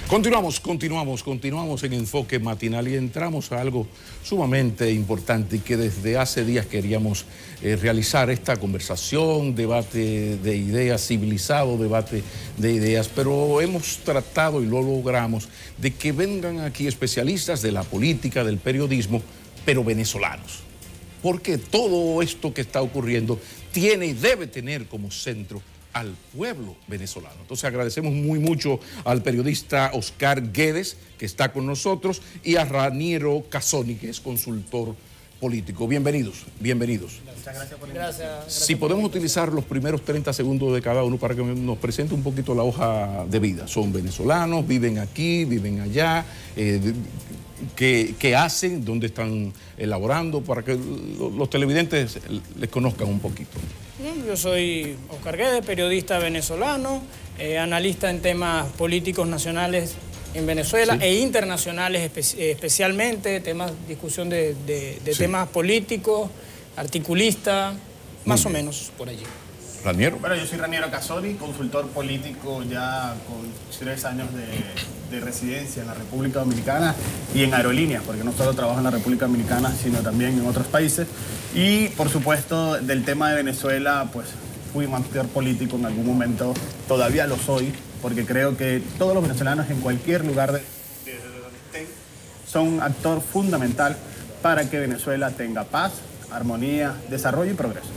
Continuamos en Enfoque Matinal y entramos a algo sumamente importante y que desde hace días queríamos realizar esta conversación, debate de ideas, civilizado debate de ideas, pero hemos tratado y lo logramos de que vengan aquí especialistas de la política, del periodismo, pero venezolanos. Porque todo esto que está ocurriendo tiene y debe tener como centro al pueblo venezolano. Entonces agradecemos mucho al periodista Oscar Guedes, que está con nosotros, y a Raniero Casoni, que es consultor político. Bienvenidos. Muchas gracias por la invitación. Si podemos utilizar los primeros 30 segundos de cada uno para que nos presente un poquito la hoja de vida. Son venezolanos, viven aquí, viven allá, ¿qué hacen? ¿Dónde están elaborando? Para que los televidentes les conozcan un poquito. Bien, yo soy Oscar Guedes, periodista venezolano, analista en temas políticos nacionales en Venezuela e internacionales especialmente, discusión de temas políticos, articulista, más o menos por allí. Raniero. Bueno, yo soy Raniero Casoni, consultor político ya con 3 años de residencia en la República Dominicana y en aerolíneas, porque no solo trabajo en la República Dominicana, sino también en otros países. Y, por supuesto, del tema de Venezuela, pues fui un actor político en algún momento, todavía lo soy, porque creo que todos los venezolanos en cualquier lugar de donde estén son un actor fundamental para que Venezuela tenga paz, armonía, desarrollo y progreso.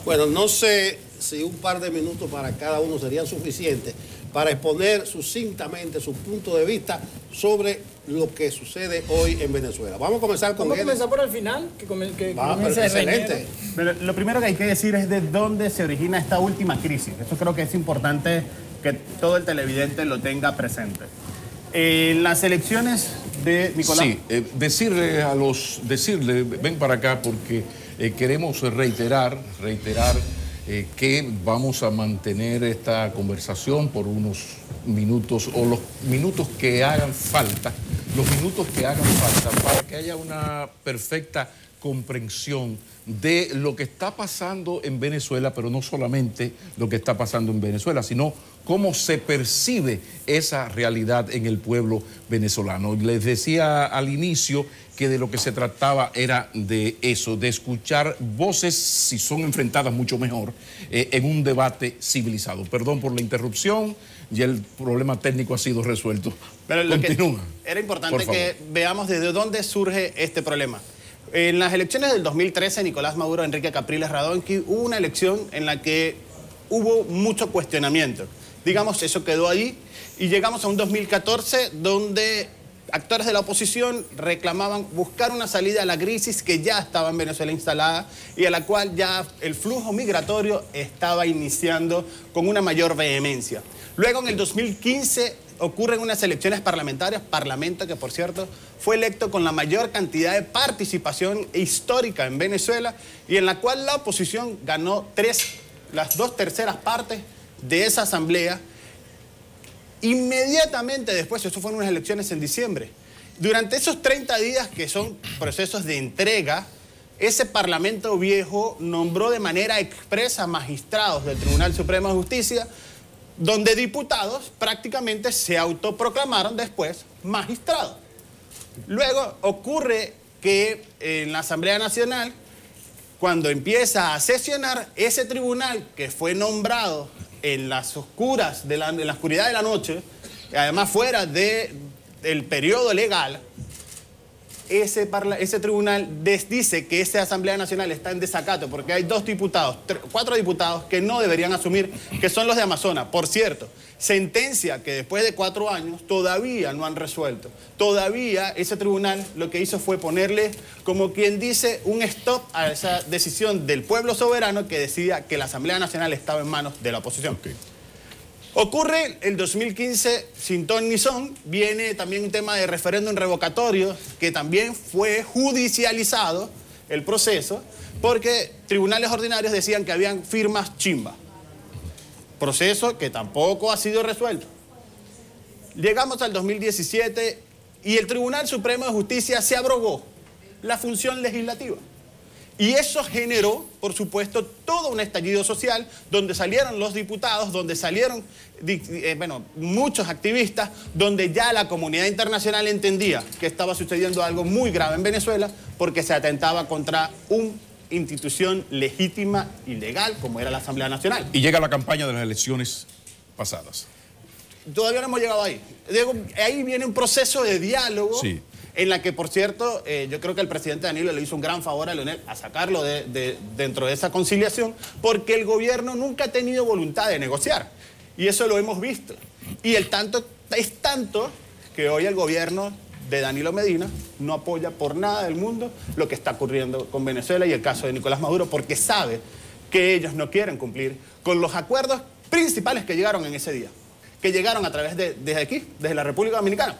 Bueno, no sé si un par de minutos para cada uno serían suficientes para exponer sucintamente su punto de vista sobre lo que sucede hoy en Venezuela. Vamos a comenzar con... ¿Vamos a comenzar por el final? Excelente. Pero lo primero que hay que decir es de dónde se origina esta última crisis. Eso creo que es importante que todo el televidente lo tenga presente. Las elecciones de Nicolás... Sí, decirle, ven para acá porque queremos reiterar que vamos a mantener esta conversación por unos minutos o los minutos que hagan falta, para que haya una perfecta comprensión de lo que está pasando en Venezuela, pero no solamente lo que está pasando en Venezuela, sino cómo se percibe esa realidad en el pueblo venezolano. Les decía al inicio que de lo que se trataba era de eso, de escuchar voces, si son enfrentadas mucho mejor, en un debate civilizado. Perdón por la interrupción, ya el problema técnico ha sido resuelto. Pero continúa. Era importante que veamos desde dónde surge este problema. En las elecciones del 2013, Nicolás Maduro, Enrique Capriles Radonqui, hubo una elección en la que hubo mucho cuestionamiento. Digamos, eso quedó ahí y llegamos a un 2014 donde actores de la oposición reclamaban buscar una salida a la crisis que ya estaba en Venezuela instalada y a la cual ya el flujo migratorio estaba iniciando con una mayor vehemencia. Luego, en el 2015, ocurren unas elecciones parlamentarias, parlamento que, por cierto, fue electo con la mayor cantidad de participación histórica en Venezuela y en la cual la oposición ganó las 2/3 partes de esa asamblea. Inmediatamente después, eso fueron unas elecciones en diciembre, durante esos 30 días que son procesos de entrega, ese Parlamento viejo nombró de manera expresa magistrados del Tribunal Supremo de Justicia, donde diputados prácticamente se autoproclamaron después magistrados. Luego ocurre que en la Asamblea Nacional, cuando empieza a sesionar, ese tribunal que fue nombrado en las oscuras, en la oscuridad de la noche, además fuera del periodo legal, ese tribunal dice que esa Asamblea Nacional está en desacato porque hay 4 diputados que no deberían asumir, que son los de Amazonas. Por cierto, sentencia que después de 4 años todavía no han resuelto. Todavía ese tribunal lo que hizo fue ponerle, como quien dice, un stop a esa decisión del pueblo soberano que decía que la Asamblea Nacional estaba en manos de la oposición. Okay. Ocurre el 2015 sin ton ni son, viene también un tema de referéndum revocatorio que también fue judicializado el proceso porque tribunales ordinarios decían que habían firmas chimba. Proceso que tampoco ha sido resuelto. Llegamos al 2017 y el Tribunal Supremo de Justicia se abrogó la función legislativa. Y eso generó, por supuesto, todo un estallido social donde salieron los diputados, donde salieron muchos activistas, donde ya la comunidad internacional entendía que estaba sucediendo algo muy grave en Venezuela porque se atentaba contra una institución legítima y legal como era la Asamblea Nacional. Y llega la campaña de las elecciones pasadas. Todavía no hemos llegado ahí. Diego, ahí viene un proceso de diálogo. Sí. En la que, por cierto, yo creo que el presidente Danilo le hizo un gran favor a Leonel a sacarlo dentro de esa conciliación, porque el gobierno nunca ha tenido voluntad de negociar. Y eso lo hemos visto. Y es tanto que hoy el gobierno de Danilo Medina no apoya por nada del mundo lo que está ocurriendo con Venezuela y el caso de Nicolás Maduro, porque sabe que ellos no quieren cumplir con los acuerdos principales que llegaron en ese día, que llegaron a través desde aquí, desde la República Dominicana.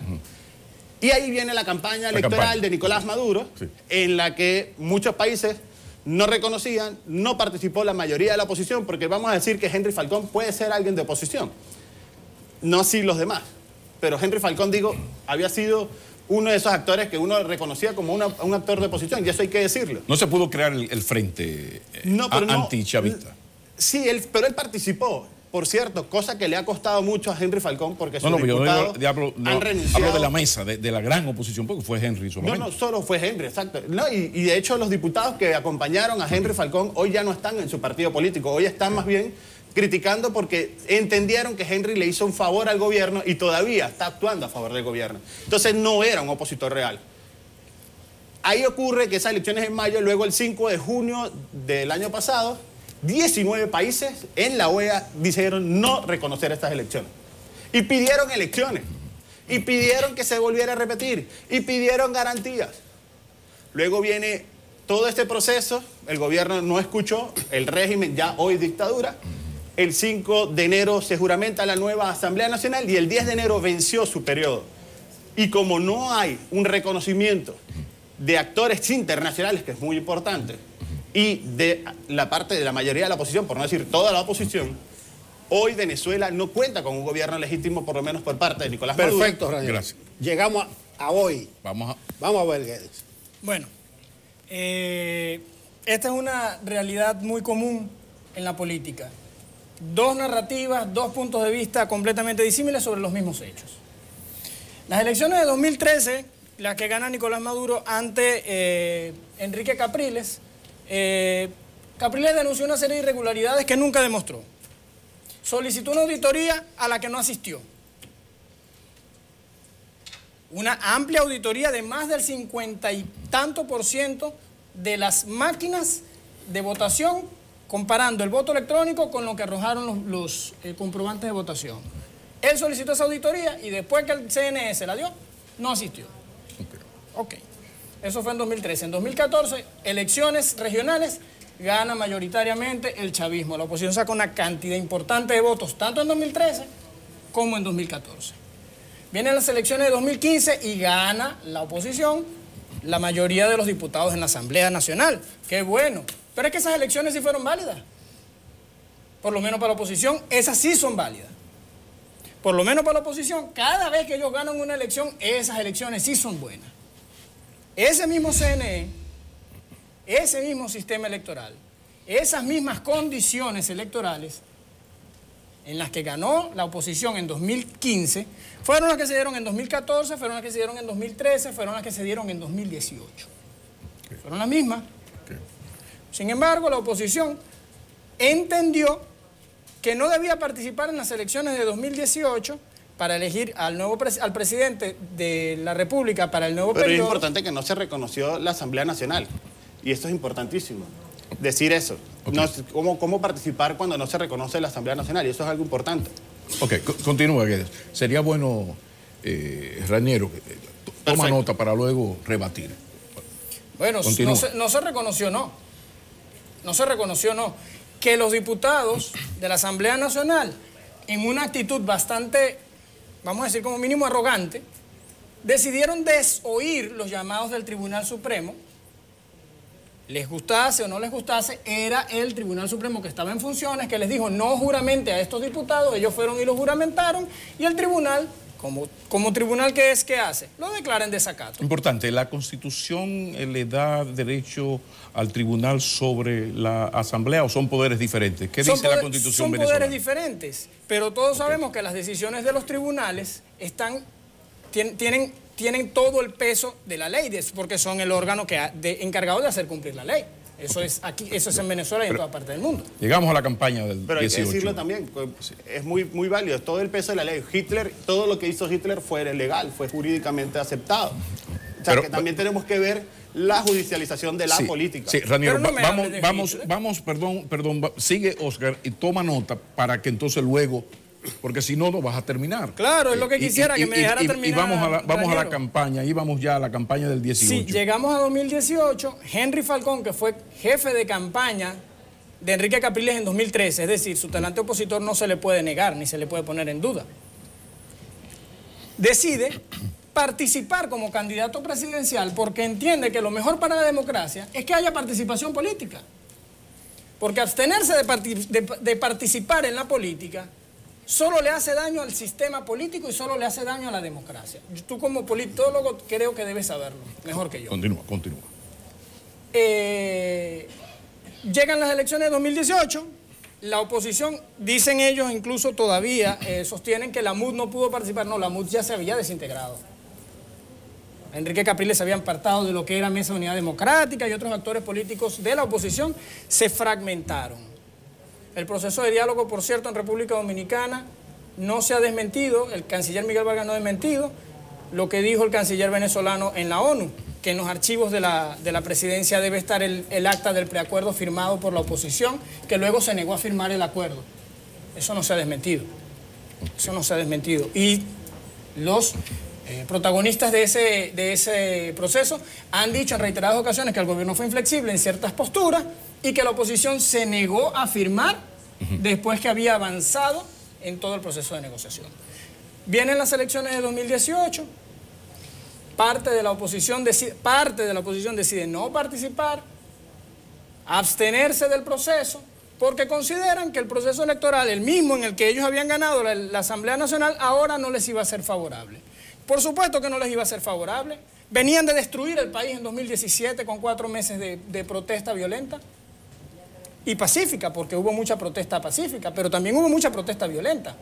Y ahí viene la campaña electoral de Nicolás Maduro, sí, en la que muchos países no reconocían, no participó la mayoría de la oposición, porque vamos a decir que Henry Falcón puede ser alguien de oposición, no así los demás. Pero Henry Falcón, digo, había sido uno de esos actores que uno reconocía como un actor de oposición, y eso hay que decirlo. No se pudo crear el frente antichavista. Sí, pero él participó. Por cierto, cosa que le ha costado mucho a Henry Falcón, porque sus diputados han renunciado. Hablo de la mesa, de la gran oposición, porque fue Henry solamente. No, solo fue Henry, exacto. No, y de hecho los diputados que acompañaron a Henry Falcón hoy ya no están en su partido político, hoy están más bien criticando porque entendieron que Henry le hizo un favor al gobierno y todavía está actuando a favor del gobierno. Entonces no era un opositor real. Ahí ocurre que esas elecciones en mayo, luego el 5 de junio del año pasado, 19 países en la OEA dijeron no reconocer estas elecciones. Y pidieron elecciones. Y pidieron que se volviera a repetir. Y pidieron garantías. Luego viene todo este proceso. El gobierno no escuchó. El régimen, ya hoy dictadura. El 5 de enero se juramenta la nueva Asamblea Nacional y el 10 de enero venció su periodo. Y como no hay un reconocimiento de actores internacionales, que es muy importante, y de la parte de la mayoría de la oposición, por no decir toda la oposición, hoy Venezuela no cuenta con un gobierno legítimo, por lo menos por parte de Nicolás Maduro. Perfecto, Raniero. Gracias. Llegamos a hoy. Vamos a ver, Guedes. Bueno, esta es una realidad muy común en la política. Dos narrativas, dos puntos de vista completamente disímiles sobre los mismos hechos. Las elecciones de 2013, las que gana Nicolás Maduro ante Enrique Capriles, Capriles denunció una serie de irregularidades que nunca demostró. Solicitó una auditoría a la que no asistió. Una amplia auditoría de más del 50 y tanto % de las máquinas de votación, comparando el voto electrónico con lo que arrojaron los comprobantes de votación. Él solicitó esa auditoría y después que el CNE se la dio, no asistió. Ok. Eso fue en 2013. En 2014, elecciones regionales, gana mayoritariamente el chavismo. La oposición saca una cantidad importante de votos, tanto en 2013 como en 2014. Vienen las elecciones de 2015 y gana la oposición la mayoría de los diputados en la Asamblea Nacional. Qué bueno. Pero es que esas elecciones sí fueron válidas. Por lo menos para la oposición, esas sí son válidas. Por lo menos para la oposición, cada vez que ellos ganan una elección, esas elecciones sí son buenas. Ese mismo CNE, ese mismo sistema electoral, esas mismas condiciones electorales en las que ganó la oposición en 2015, fueron las que se dieron en 2014, fueron las que se dieron en 2013, fueron las que se dieron en 2018. Fueron las mismas. Sin embargo, la oposición entendió que no debía participar en las elecciones de 2018 para elegir al presidente de la República para el nuevo periodo. Pero es importante que no se reconoció la Asamblea Nacional. Y esto es importantísimo, decir eso. Okay. No, ¿cómo participar cuando no se reconoce la Asamblea Nacional? Y eso es algo importante. Ok, continúa, Guedes. Sería bueno, Raniero, toma nota para luego rebatir. Bueno, no se reconoció, no. No se reconoció, no. Que los diputados de la Asamblea Nacional, en una actitud bastante, vamos a decir como mínimo arrogante, decidieron desoír los llamados del Tribunal Supremo. Les gustase o no les gustase, era el Tribunal Supremo que estaba en funciones, que les dijo no juramente a estos diputados, ellos fueron y lo juramentaron, y el tribunal Como tribunal que es, ¿qué hace? Lo declara en desacato. Importante, ¿la Constitución le da derecho al tribunal sobre la Asamblea o son poderes diferentes? ¿Qué dice la Constitución venezolana? Son poderes diferentes, pero todos sabemos que las decisiones de los tribunales tienen todo el peso de la ley, porque son el órgano encargado de hacer cumplir la ley. Eso es en Venezuela y en toda parte del mundo. Llegamos a la campaña del 18. Pero hay que decirlo también, es muy válido, todo el peso de la ley. Todo lo que hizo Hitler fue legal, fue jurídicamente aceptado. O sea, que también tenemos que ver la judicialización de la política. Sí, Raniero, perdón, sigue Oscar y toma nota para que entonces luego, porque si no, no vas a terminar. Claro, es lo que quisiera, que me dejara terminar. Y vamos a la campaña, íbamos ya a la campaña del 18. Sí, llegamos a 2018, Henry Falcón, que fue jefe de campaña de Enrique Capriles en 2013, es decir, su talante opositor no se le puede negar, ni se le puede poner en duda. Decide participar como candidato presidencial porque entiende que lo mejor para la democracia es que haya participación política. Porque abstenerse de participar en la política solo le hace daño al sistema político y solo le hace daño a la democracia. Tú como politólogo creo que debes saberlo, mejor que yo. Continúa. Llegan las elecciones de 2018, la oposición, dicen ellos incluso todavía, sostienen que la MUD no pudo participar. No, la MUD ya se había desintegrado. Enrique Capriles se había apartado de lo que era Mesa de Unidad Democrática y otros actores políticos de la oposición se fragmentaron. El proceso de diálogo, por cierto, en República Dominicana no se ha desmentido, el canciller Miguel Vargas no ha desmentido lo que dijo el canciller venezolano en la ONU, que en los archivos de la presidencia debe estar el acta del preacuerdo firmado por la oposición, que luego se negó a firmar el acuerdo. Eso no se ha desmentido. Eso no se ha desmentido. Y los protagonistas de ese proceso han dicho en reiteradas ocasiones que el gobierno fue inflexible en ciertas posturas y que la oposición se negó a firmar después que había avanzado en todo el proceso de negociación. Vienen las elecciones de 2018, parte de la oposición decide no participar, abstenerse del proceso, porque consideran que el proceso electoral, el mismo en el que ellos habían ganado la Asamblea Nacional, ahora no les iba a ser favorable. Por supuesto que no les iba a ser favorable. Venían de destruir el país en 2017 con 4 meses de protesta violenta y pacífica, porque hubo mucha protesta pacífica, pero también hubo mucha protesta violenta,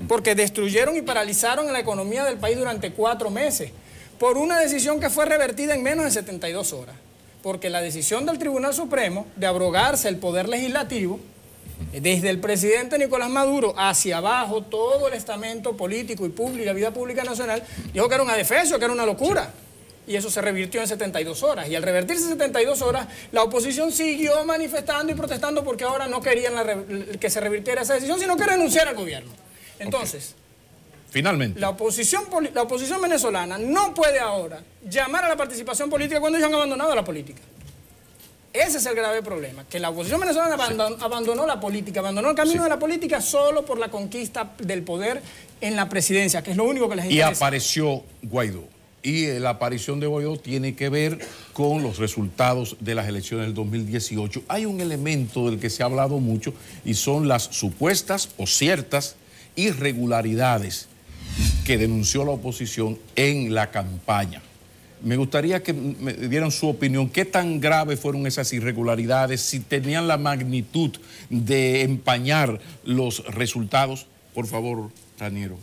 porque destruyeron y paralizaron la economía del país durante 4 meses, por una decisión que fue revertida en menos de 72 horas, porque la decisión del Tribunal Supremo de abrogarse el poder legislativo, desde el presidente Nicolás Maduro hacia abajo, todo el estamento político y público, la vida pública nacional, dijo que era un adefesio, que era una locura. Y eso se revirtió en 72 horas. Y al revertirse 72 horas, la oposición siguió manifestando y protestando porque ahora no querían que se revirtiera esa decisión, sino que renunciara al gobierno. Entonces, finalmente, la oposición venezolana no puede ahora llamar a la participación política cuando ellos han abandonado la política. Ese es el grave problema, que la oposición venezolana abandonó la política, abandonó el camino de la política solo por la conquista del poder en la presidencia, que es lo único que les interesa. Y apareció Guaidó. Y la aparición de Guaidó tiene que ver con los resultados de las elecciones del 2018. Hay un elemento del que se ha hablado mucho y son las supuestas o ciertas irregularidades que denunció la oposición en la campaña. Me gustaría que me dieran su opinión. ¿Qué tan graves fueron esas irregularidades? Si tenían la magnitud de empañar los resultados. Por favor, Raniero.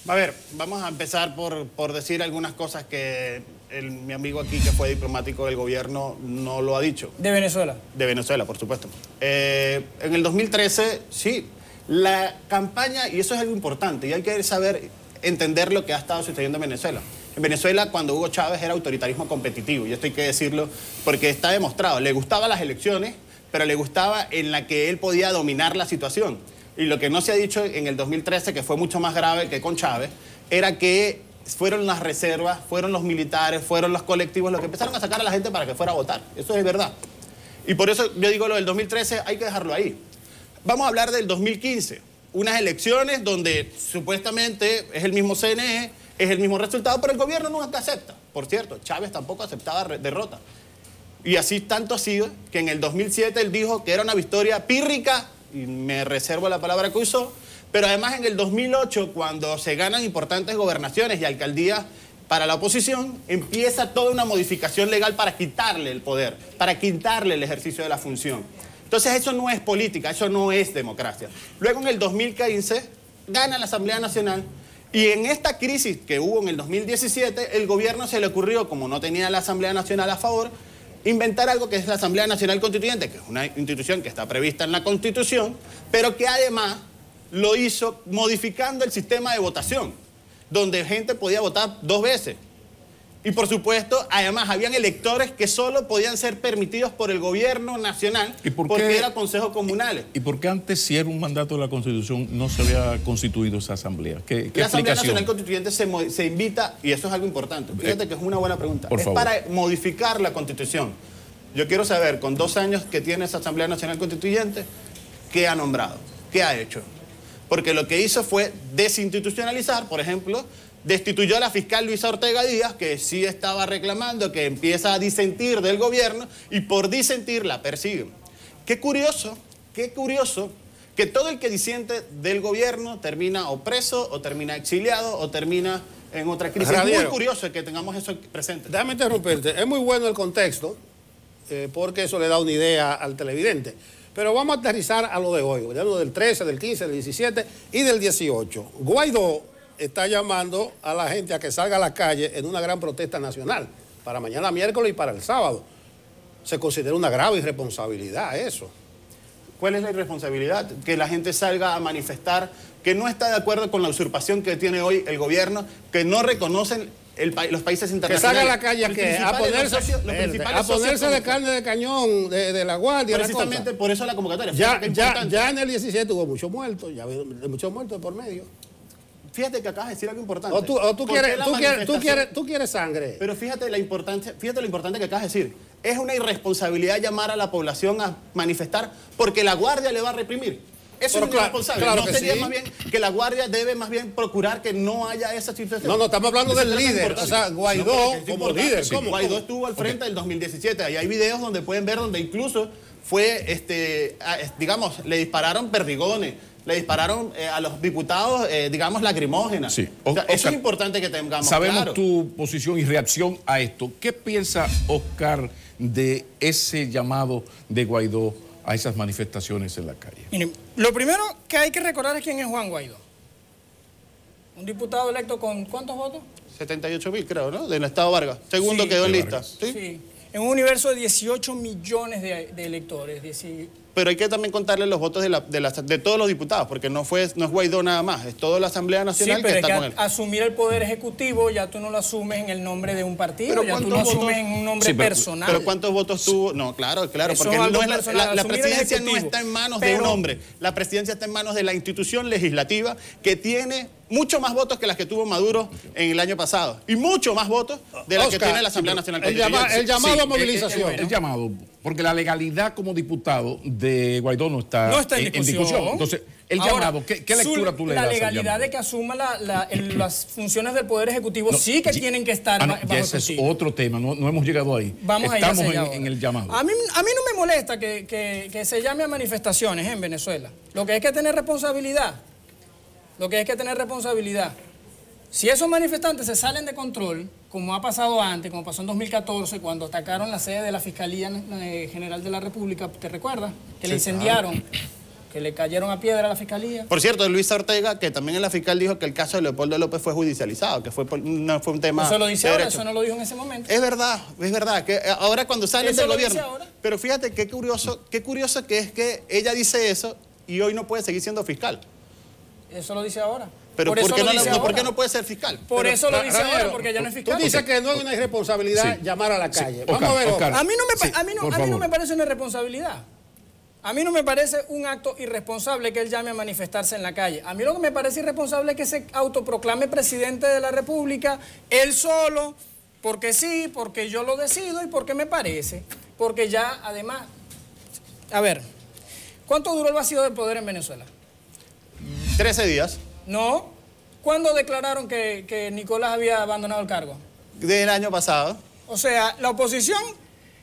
A ver, vamos a empezar por decir algunas cosas que mi amigo aquí, que fue diplomático del gobierno, no lo ha dicho. ¿De Venezuela? De Venezuela, por supuesto. En el 2013, sí, la campaña, y eso es algo importante, y hay que entender lo que ha estado sucediendo en Venezuela. En Venezuela, cuando Hugo Chávez era autoritarismo competitivo, y esto hay que decirlo porque está demostrado, le gustaban las elecciones, pero le gustaba en la que él podía dominar la situación. Y lo que no se ha dicho en el 2013, que fue mucho más grave que con Chávez, era que fueron las reservas, fueron los militares, fueron los colectivos los que empezaron a sacar a la gente para que fuera a votar. Eso es verdad. Y por eso yo digo lo del 2013, hay que dejarlo ahí. Vamos a hablar del 2015. Unas elecciones donde supuestamente es el mismo CNE, es el mismo resultado, pero el gobierno nunca acepta. Por cierto, Chávez tampoco aceptaba derrota. Y así tanto ha sido que en el 2007 él dijo que era una victoria pírrica, y me reservo la palabra que usó, Pero además en el 2008, cuando se ganan importantes gobernaciones y alcaldías para la oposición, empieza toda una modificación legal para quitarle el poder, para quitarle el ejercicio de la función. Entonces eso no es política, eso no es democracia. Luego en el 2015 gana la Asamblea Nacional y en esta crisis que hubo en el 2017, el gobierno se le ocurrió, como no tenía la Asamblea Nacional a favor, inventar algo que es la Asamblea Nacional Constituyente, que es una institución que está prevista en la Constitución, pero que además lo hizo modificando el sistema de votación, donde gente podía votar 2 veces. Y por supuesto, además, habían electores que solo podían ser permitidos por el gobierno nacional porque eran consejos comunales. ¿Y por qué antes, si era un mandato de la Constitución, no se había constituido esa asamblea? ¿Qué la Asamblea Nacional Constituyente se invita, y eso es algo importante, fíjate que es una buena pregunta, es para modificar la Constitución. Yo quiero saber, con 2 años que tiene esa Asamblea Nacional Constituyente, ¿qué ha nombrado? ¿Qué ha hecho? Porque lo que hizo fue desinstitucionalizar, por ejemplo, destituyó a la fiscal Luisa Ortega Díaz, que sí estaba reclamando, que empieza a disentir del gobierno, y por disentir la persiguen. Qué curioso que todo el que disiente del gobierno termina o preso, o termina exiliado, o termina en otra crisis. Es muy curioso que tengamos eso presente. Déjame interrumpirte. Es muy bueno el contexto, porque eso le da una idea al televidente. Pero vamos a aterrizar a lo de hoy, hablando del 13, del 15, del 17 y del 18. Guaidó está llamando a la gente a que salga a la calle en una gran protesta nacional, para mañana miércoles y para el sábado. Se considera una grave irresponsabilidad eso. ¿Cuál es la irresponsabilidad? Que la gente salga a manifestar que no está de acuerdo con la usurpación que tiene hoy el gobierno, que no reconocen los países internacionales. Que salga a la calle a ponerse de carne de cañón de la guardia. Precisamente por eso la convocatoria. Ya en el 17 hubo muchos muertos, ya hubo muchos muertos por medio. Fíjate que acabas de decir algo importante. Tú quieres sangre. Pero fíjate lo importante que acabas de decir. Es una irresponsabilidad llamar a la población a manifestar porque la guardia le va a reprimir. Eso es irresponsable. Claro, ¿No sería más bien que la guardia debe más bien procurar que no haya esa situación? No, estamos hablando del líder. O sea, Guaidó como líder. Sí, Guaidó estuvo al frente del 2017. Ahí hay videos donde pueden ver donde incluso fue, digamos, le dispararon perdigones. Le dispararon a los diputados, digamos, lacrimógenas. Sí. O sea, eso es importante que tengamos sabemos claro. Tu posición y reacción a esto. ¿Qué piensa Oscar de ese llamado de Guaidó a esas manifestaciones en la calle? Miren, lo primero que hay que recordar es quién es Juan Guaidó. Un diputado electo con ¿cuántos votos? 78.000, creo, ¿no? Del Estado Vargas. Segundo quedó en lista. Sí. En un universo de 18 millones de electores. Pero hay que también contarle los votos de todos los diputados, porque no es Guaidó nada más, es toda la Asamblea Nacional que está con él. Asumir el poder ejecutivo ya tú no lo asumes en el nombre de un partido, ya tú lo asumes en un nombre personal. Pero ¿cuántos votos tuvo? No, claro, porque no es la presidencia no está en manos de un hombre. La presidencia está en manos de la institución legislativa que tiene mucho más votos que las que tuvo Maduro en el año pasado. Y mucho más votos de las que tiene la Asamblea Nacional. El llamado a movilización. El llamado, porque la legalidad como diputado de Guaidó no está en discusión. Entonces, el llamado, ¿qué lectura tú le das? La legalidad de que asuma las funciones del Poder Ejecutivo sí que tienen que estar bajo ese es otro tema, no hemos llegado ahí. Estamos en el llamado. A mí no me molesta que se llame a manifestaciones en Venezuela. Lo que hay que tener responsabilidad. Si esos manifestantes se salen de control, como ha pasado antes, como pasó en 2014, cuando atacaron la sede de la Fiscalía General de la República, ¿te recuerdas? Que le incendiaron, que le cayeron a piedra a la Fiscalía. Por cierto, Luisa Ortega, que también en la fiscal dijo que el caso de Leopoldo López fue judicializado, que no fue un tema. Eso lo dice ahora, eso no lo dijo en ese momento. Es verdad, que ahora cuando salen del gobierno. Pero fíjate qué curioso que es que ella dice eso y hoy no puede seguir siendo fiscal. Eso lo dice ahora. Pero ¿por qué no puede ser fiscal? Eso lo dice ahora, porque ya no es fiscal. Tú dices que no es una irresponsabilidad llamar a la calle. Vamos a ver. A mí no me parece una irresponsabilidad. A mí no me parece un acto irresponsable que él llame a manifestarse en la calle. A mí lo que me parece irresponsable es que se autoproclame presidente de la República, él solo, porque sí, porque yo lo decido y porque me parece. Porque ya, además... A ver, ¿cuánto duró el vacío del poder en Venezuela? 13 días. No. ¿Cuándo declararon que Nicolás había abandonado el cargo? Del año pasado. O sea, la oposición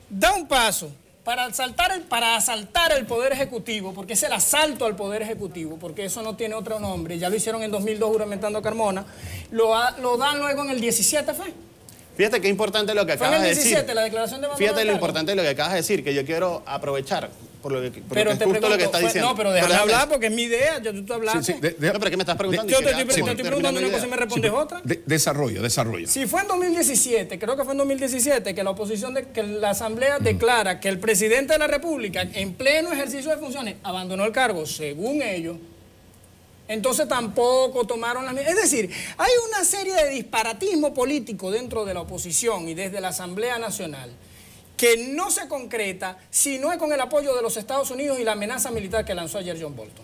da un paso para asaltar el Poder Ejecutivo, porque es el asalto al Poder Ejecutivo, porque eso no tiene otro nombre, ya lo hicieron en 2002 juramentando a Carmona, lo dan luego en el 17, ¿fue? Fíjate qué importante lo que acabas de decir. Fue en el 17, la declaración de abandono. Fíjate lo importante de lo que acabas de decir, que yo quiero aprovechar por lo que pero es te justo pregunto, lo que estás diciendo. No, pero déjame hablar porque es mi idea, ya tú hablaste. Sí, No, pero ¿qué me estás preguntando? Yo te estoy preguntando una cosa y me respondes otra. Desarrolla. Si fue en 2017, creo que fue en 2017, que la oposición, que la Asamblea declara que el presidente de la República, en pleno ejercicio de funciones, abandonó el cargo, según ellos, entonces tampoco tomaron las medidas. Es decir, hay una serie de disparatismo político dentro de la oposición y desde la Asamblea Nacional que no se concreta si no es con el apoyo de los Estados Unidos y la amenaza militar que lanzó ayer John Bolton.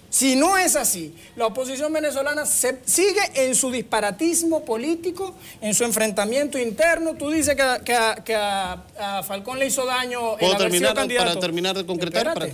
Si no es así, la oposición venezolana sigue en su disparatismo político, en su enfrentamiento interno. Tú dices que a Falcón le hizo daño el haber sido candidato. Para terminar de concretar.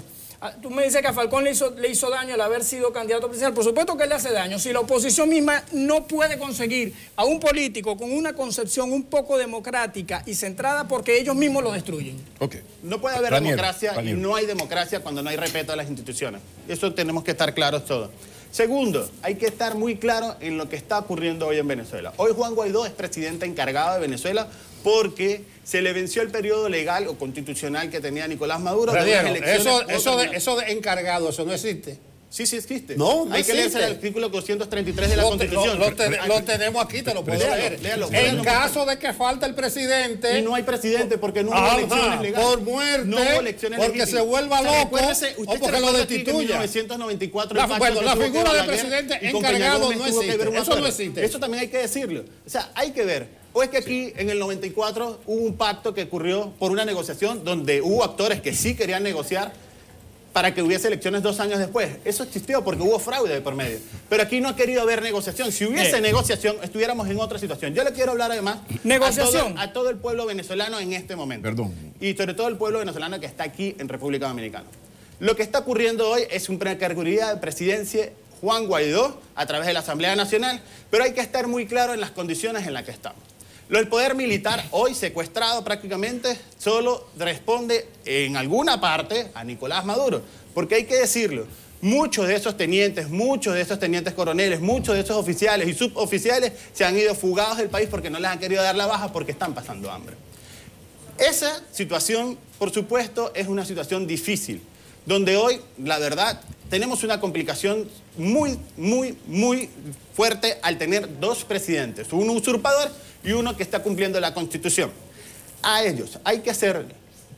Tú me dices que a Falcón le hizo daño el haber sido candidato presidencial. Por supuesto que le hace daño. Si la oposición misma no puede conseguir a un político con una concepción un poco democrática y centrada, porque ellos mismos lo destruyen. Okay. No puede haber democracia y no hay democracia cuando no hay respeto a las instituciones. Eso tenemos que estar claros todos. Segundo, hay que estar muy claro en lo que está ocurriendo hoy en Venezuela. Hoy Juan Guaidó es presidente encargado de Venezuela porque se le venció el periodo legal o constitucional que tenía Nicolás Maduro. Eso de encargado, eso no existe. Sí, sí existe. No hay que leerse el artículo 233 de la Constitución. Lo tenemos aquí, te lo puedo leer. En caso de que falta el presidente... Y no hay presidente porque no hubo elecciones legales. Por muerte, no hubo elecciones porque legítimas. se vuelva loco o porque lo destituya. En 1994... La figura del presidente encargado no existe. Eso no existe. Eso también hay que decirlo. O sea, hay que ver. O es que aquí, en el 94, hubo un pacto que ocurrió por una negociación donde hubo actores que sí querían negociar para que hubiese elecciones 2 años después. Eso existió porque hubo fraude de por medio. Pero aquí no ha querido haber negociación. Si hubiese negociación, estuviéramos en otra situación. Yo le quiero hablar además a todo el pueblo venezolano en este momento. Perdón. Y sobre todo el pueblo venezolano que está aquí en República Dominicana. Lo que está ocurriendo hoy es una precaria de presidencia Juan Guaidó a través de la Asamblea Nacional, pero hay que estar muy claro en las condiciones en las que estamos. El poder militar hoy secuestrado prácticamente solo responde en alguna parte a Nicolás Maduro, porque hay que decirlo, muchos de esos tenientes coroneles, muchos de esos oficiales y suboficiales se han ido fugados del país porque no les han querido dar la baja porque están pasando hambre. Esa situación, por supuesto, es una situación difícil, donde hoy, la verdad, tenemos una complicación muy fuerte al tener 2 presidentes, uno usurpador y uno que está cumpliendo la Constitución. A ellos hay que ser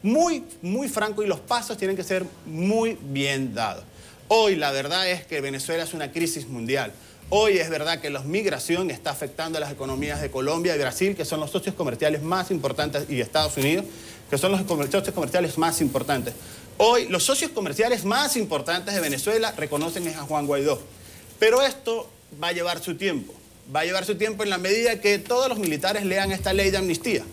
muy franco y los pasos tienen que ser muy bien dados. Hoy la verdad es que Venezuela es una crisis mundial. Hoy es verdad que la migración está afectando a las economías de Colombia y Brasil, que son los socios comerciales más importantes, y Estados Unidos, que son los socios comerciales más importantes. Hoy los socios comerciales más importantes de Venezuela reconocen a Juan Guaidó. Pero esto va a llevar su tiempo. Va a llevar su tiempo en la medida que todos los militares lean esta ley de amnistía.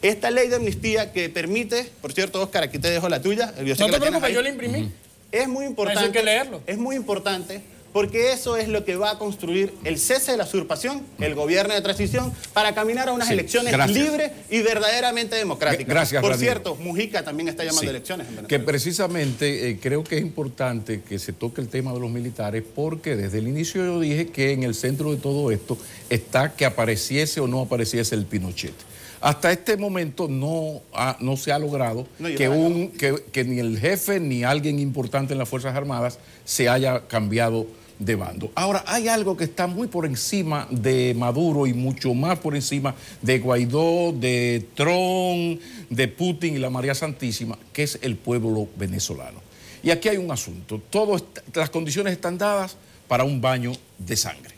Esta ley de amnistía que permite, por cierto, Oscar, aquí te dejo la tuya. No te preocupes, yo la imprimí. Es muy importante. Eso hay que leerlo. Es muy importante porque eso es lo que va a construir el cese de la usurpación, el gobierno de transición, para caminar a unas elecciones libres y verdaderamente democráticas. Gracias, por cierto, Mujica también está llamando elecciones en Venezuela. Que precisamente creo que es importante que se toque el tema de los militares porque desde el inicio yo dije que en el centro de todo esto está que apareciese o no apareciese el Pinochet. Hasta este momento no se ha logrado que ni el jefe ni alguien importante en las Fuerzas Armadas se haya cambiado de bando. Ahora, hay algo que está muy por encima de Maduro y mucho más por encima de Guaidó, de Trump, de Putin y la María Santísima, que es el pueblo venezolano. Y aquí hay un asunto. Las condiciones están dadas para un baño de sangre.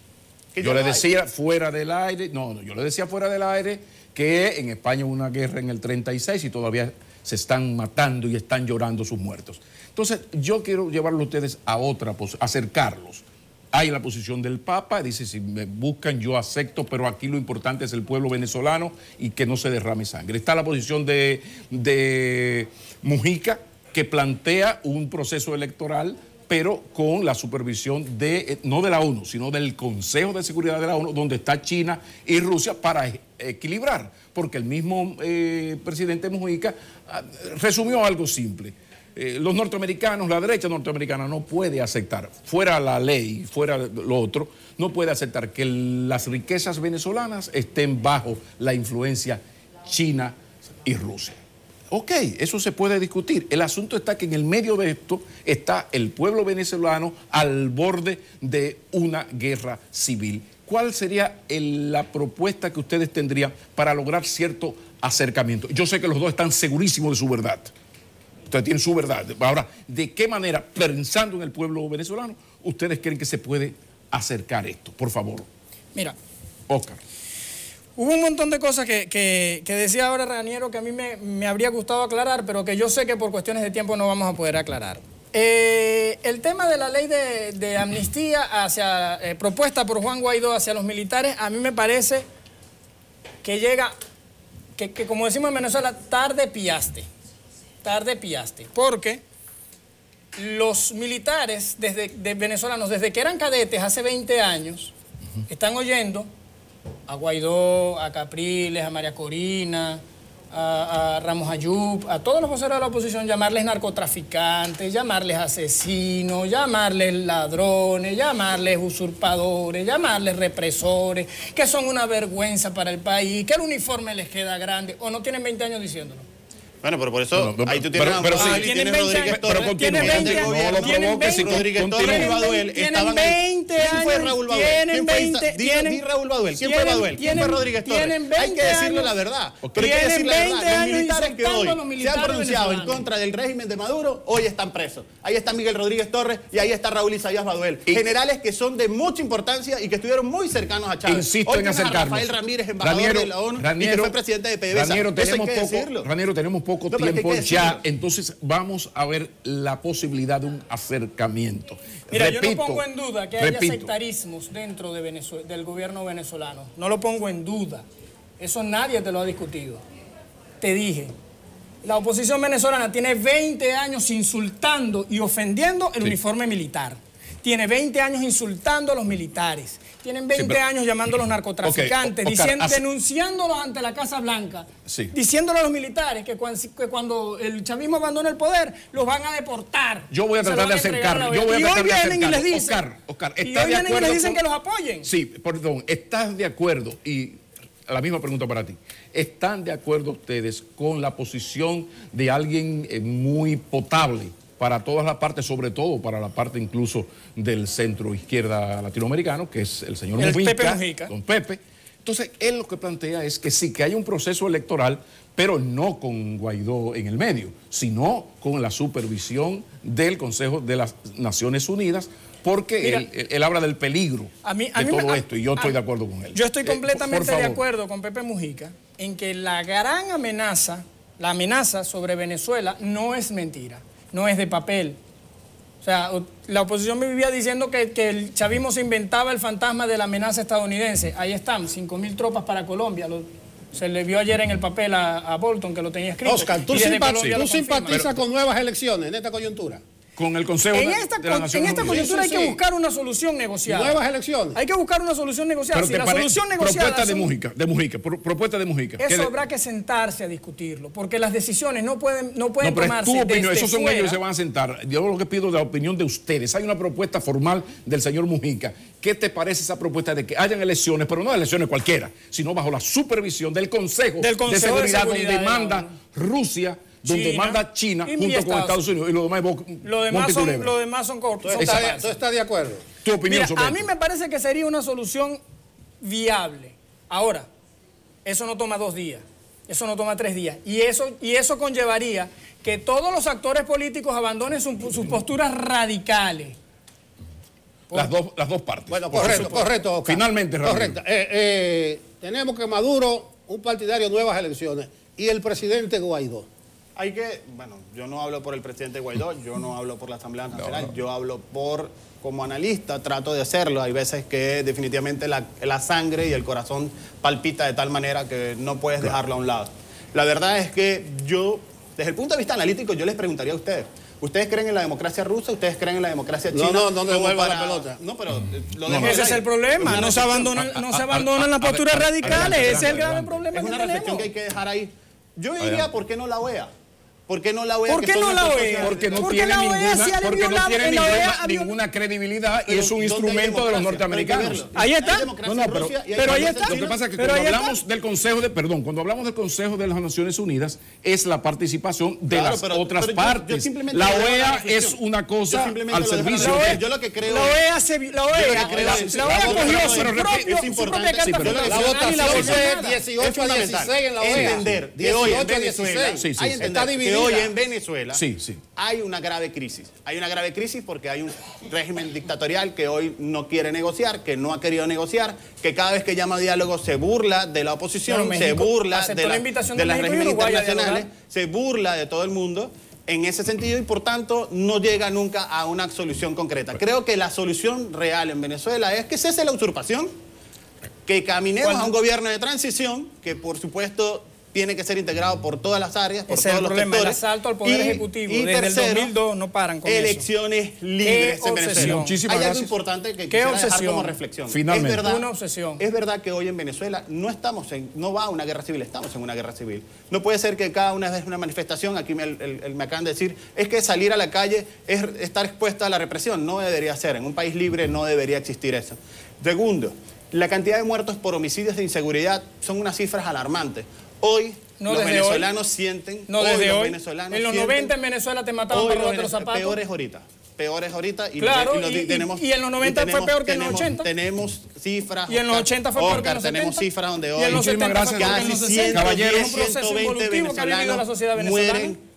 Yo le decía fuera del aire, yo le decía fuera del aire que en España hubo una guerra en el 36 y todavía se están matando y están llorando sus muertos. Entonces, yo quiero llevarlo a ustedes a acercarlos. Hay la posición del Papa, dice, si me buscan yo acepto, pero aquí lo importante es el pueblo venezolano y que no se derrame sangre. Está la posición de Mujica, que plantea un proceso electoral, pero con la supervisión de, no de la ONU, sino del Consejo de Seguridad de la ONU, donde está China y Rusia para equilibrar, porque el mismo presidente Mujica resumió algo simple. Los norteamericanos, la derecha norteamericana no puede aceptar, fuera la ley, fuera lo otro, no puede aceptar que las riquezas venezolanas estén bajo la influencia China y Rusia. Ok, eso se puede discutir. El asunto está que en el medio de esto está el pueblo venezolano al borde de una guerra civil. ¿Cuál sería la propuesta que ustedes tendrían para lograr cierto acercamiento? Yo sé que los dos están segurísimos de su verdad. Ustedes tienen su verdad. Ahora, ¿de qué manera, pensando en el pueblo venezolano, ustedes creen que se puede acercar esto? Por favor. Mira. Oscar. Hubo un montón de cosas que decía ahora Raniero que a mí me habría gustado aclarar, pero que yo sé que por cuestiones de tiempo no vamos a poder aclarar. El tema de la ley de amnistía propuesta por Juan Guaidó hacia los militares, a mí me parece que llega, que como decimos en Venezuela, tarde piaste. Tarde piaste. Porque los militares venezolanos, desde que eran cadetes hace 20 años, están oyendo a Guaidó, a Capriles, a María Corina, a Ramos Ayub, a todos los voceros de la oposición, llamarles narcotraficantes, llamarles asesinos, llamarles ladrones, llamarles usurpadores, llamarles represores, que son una vergüenza para el país, que el uniforme les queda grande, o no tienen 20 años diciéndolo. Bueno, pero por eso ahí tú tienes tienen Rodríguez Torres, tienen 20 años, Rodríguez Torres y Baduel estaban ahí. ¿Quién fue Raúl Baduel? ¿Quién fue Di Raúl Baduel? ¿Quién fue Baduel? ¿Quién fue Rodríguez Torres? Hay que decirle la verdad. Pero hay que decirle la verdad. Los militares que hoy se han pronunciado en contra del régimen de Maduro, hoy están presos. Ahí está Miguel Rodríguez Torres y ahí está Raúl Isaías Baduel. Generales que son de mucha importancia y que estuvieron muy cercanos a Chávez. Insisto en acercarnos. Rafael Ramírez, embajador de la ONU, y que fue presidente de PDVSA. Raniero, tenemos poco tiempo ya, entonces vamos a ver la posibilidad de un acercamiento. Mira, yo no pongo en duda que haya sectarismos dentro del gobierno venezolano. No lo pongo en duda. Eso nadie te lo ha discutido. Te dije, la oposición venezolana tiene 20 años insultando y ofendiendo el uniforme militar. Tiene 20 años insultando a los militares. Tienen 20 años llamando a los narcotraficantes, denunciándolos ante la Casa Blanca, diciéndole a los militares que cuando el chavismo abandone el poder, los van a deportar. Yo voy a tratar de acercarme. Y hoy vienen y les dicen, que los apoyen. Sí, perdón, ¿estás de acuerdo? Y la misma pregunta para ti. ¿Están de acuerdo ustedes con la posición de alguien muy potable para todas las partes, sobre todo para la parte incluso del centro izquierda latinoamericano, que es el señor Mujica, don Pepe? Entonces, él lo que plantea es que sí, que hay un proceso electoral, pero no con Guaidó en el medio, sino con la supervisión del Consejo de las Naciones Unidas, porque mira, él habla del peligro de todo esto, y yo estoy de acuerdo con él. Yo estoy completamente de acuerdo con Pepe Mujica en que la gran amenaza, la amenaza sobre Venezuela no es mentira. No es de papel. O sea, la oposición me vivía diciendo que el chavismo se inventaba el fantasma de la amenaza estadounidense. Ahí están, 5.000 tropas para Colombia. Se le vio ayer en el papel a Bolton, que lo tenía escrito. Oscar, ¿tú simpatizas con nuevas elecciones en esta coyuntura? Con el Consejo de las Naciones En esta coyuntura hay que buscar una solución negociada. Nuevas elecciones. Hay que buscar una solución negociada. Pero si la solución negociada... Propuesta de Mujica. Eso habrá que sentarse a discutirlo, porque las decisiones no pueden tomarse tu opinión, desde esos son fuera. ellos que se van a sentar. Yo lo que pido es la opinión de ustedes. Hay una propuesta formal del señor Mujica. ¿Qué te parece esa propuesta de que hayan elecciones, pero no elecciones cualquiera, sino bajo la supervisión del Consejo de Seguridad donde manda Rusia, donde manda China junto con Estados Unidos, y lo demás son cortos. ¿Tú estás de acuerdo? Tu opinión sobre esto. A mí me parece que sería una solución viable. Ahora, eso no toma 2 días, eso no toma 3 días. Y eso conllevaría que todos los actores políticos abandonen sus posturas radicales. Las dos partes. Bueno, correcto. Oscar. Finalmente, correcto. Tenemos que Maduro, un partidario, nuevas elecciones, y el presidente Guaidó. Yo no hablo por el presidente Guaidó, yo no hablo por la Asamblea Nacional, yo hablo como analista, trato de hacerlo. Hay veces que definitivamente la sangre y el corazón palpita de tal manera que no puedes dejarlo a un lado. La verdad es que yo, desde el punto de vista analítico, yo les preguntaría a ustedes, ¿Ustedes creen en la democracia rusa? ¿Ustedes creen en la democracia china? No devuelva la pelota. No, pero ese es el problema. No se abandonan las posturas radicales. Ese es el grave problema es que una tenemos. reflexión que hay que dejar ahí. Yo diría, ¿por qué no la OEA? ¿Por qué no la OEA? ¿Por qué no la OEA? Porque no Porque tiene la OEA sí ninguna credibilidad y es un instrumento de los norteamericanos. Ahí está. Pero ahí está. Lo que pasa es que cuando hablamos del Consejo cuando hablamos del Consejo de las Naciones Unidas es la participación de las otras partes. La OEA es una cosa al servicio de... Yo lo que creo... La OEA cogió su propia carta fundacional y la volvió 18 a 16 en la OEA. Entender que hoy en Venezuela... Está dividida. Hoy en Venezuela hay una grave crisis. Hay una grave crisis porque hay un régimen dictatorial que hoy no quiere negociar, que no ha querido negociar, que cada vez que llama a diálogo se burla de la oposición, se burla de las regímenes internacionales, se burla de todo el mundo en ese sentido y por tanto no llega nunca a una solución concreta. Creo que la solución real en Venezuela es que cese la usurpación, que caminemos a un gobierno de transición, que por supuesto... tiene que ser integrado por todas las áreas, por todos los sectores. El asalto al Poder Ejecutivo. Y desde tercero, el 2002 no paran con elecciones libres en Venezuela. Muchísimas Hay gracias. algo importante que quisiera dejar como reflexión. Finalmente. Es verdad, una obsesión. Es verdad que hoy en Venezuela no va a una guerra civil, estamos en una guerra civil. No puede ser que cada una vez una manifestación, aquí me acaban de decir, es que salir a la calle es estar expuesta a la represión. No debería ser. En un país libre no debería existir eso. Segundo, la cantidad de muertos por homicidios de inseguridad son unas cifras alarmantes. Hoy los venezolanos sienten... No desde hoy. En los 90 en Venezuela te mataban por robarte los zapatos. Peores ahorita. Y claro, y en los 90 fue peor que en los 80. Tenemos cifras. Y en los 80 fue peor que en los 70. Tenemos cifras donde hoy... Y en los 70 fue peor que en los 60. Caballeros, un proceso involutivo que ha vivido la sociedad venezolana. Mueren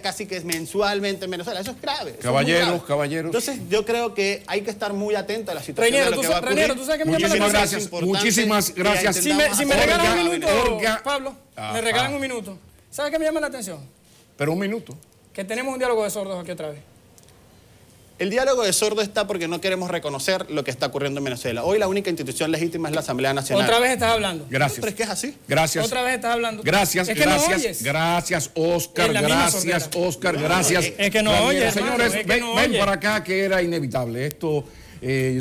casi que mensualmente en Venezuela. Eso es grave. Caballeros. Entonces, yo creo que hay que estar muy atento a la situación de lo que va a ocurrir. Reñero, tú sabes que me llama la atención. Muchísimas gracias. Si me regalan un minuto, Pablo, me regalan un minuto. ¿Sabes qué me llama la atención? Pero un minuto. Que tenemos un diálogo de sordos aquí otra vez. El diálogo de sordos está porque no queremos reconocer lo que está ocurriendo en Venezuela. Hoy la única institución legítima es la Asamblea Nacional. Otra vez estás hablando. Gracias. Pero es que es así. Gracias. Otra vez estás hablando. Gracias, es que gracias. No oyes. Gracias, Oscar. Gracias, Oscar. Gracias. Es que no oyes. Señores, ven para acá que era inevitable. Esto...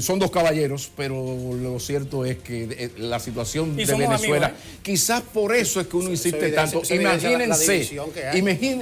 son dos caballeros, pero lo cierto es que la situación de Venezuela, quizás por eso es que uno insiste tanto.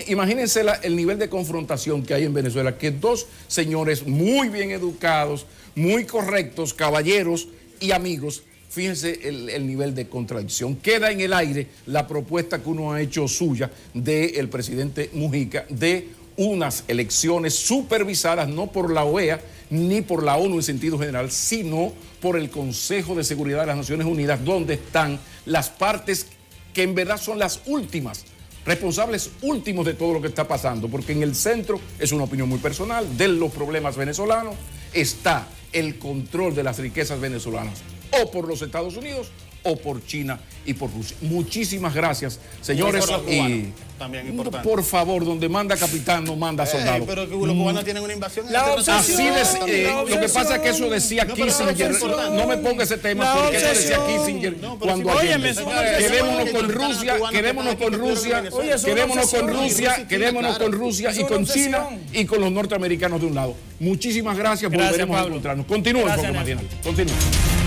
Imagínense el nivel de confrontación que hay en Venezuela, que dos señores muy bien educados, muy correctos, caballeros y amigos, fíjense el nivel de contradicción. Queda en el aire la propuesta que uno ha hecho suya del presidente Mujica de unas elecciones supervisadas no por la OEA ni por la ONU en sentido general, sino por el Consejo de Seguridad de las Naciones Unidas, donde están las partes que en verdad son las últimas, responsables últimos de todo lo que está pasando, porque en el centro, es una opinión muy personal, de los problemas venezolanos, está el control de las riquezas venezolanas, o por los Estados Unidos, o por China y por Rusia. Muchísimas gracias, señores. Y también importante. Por favor, donde manda capitán, no manda soldado. Pero que los cubanos tienen una invasión. Lo que pasa es que eso decía Kissinger. No me ponga ese tema porque eso decía Kissinger cuando quedémonos con Rusia, quedémonos con Rusia y con China y con los norteamericanos de un lado. Muchísimas gracias, volveremos a encontrarnos. Continúen, Jorge Martínez. Continúen.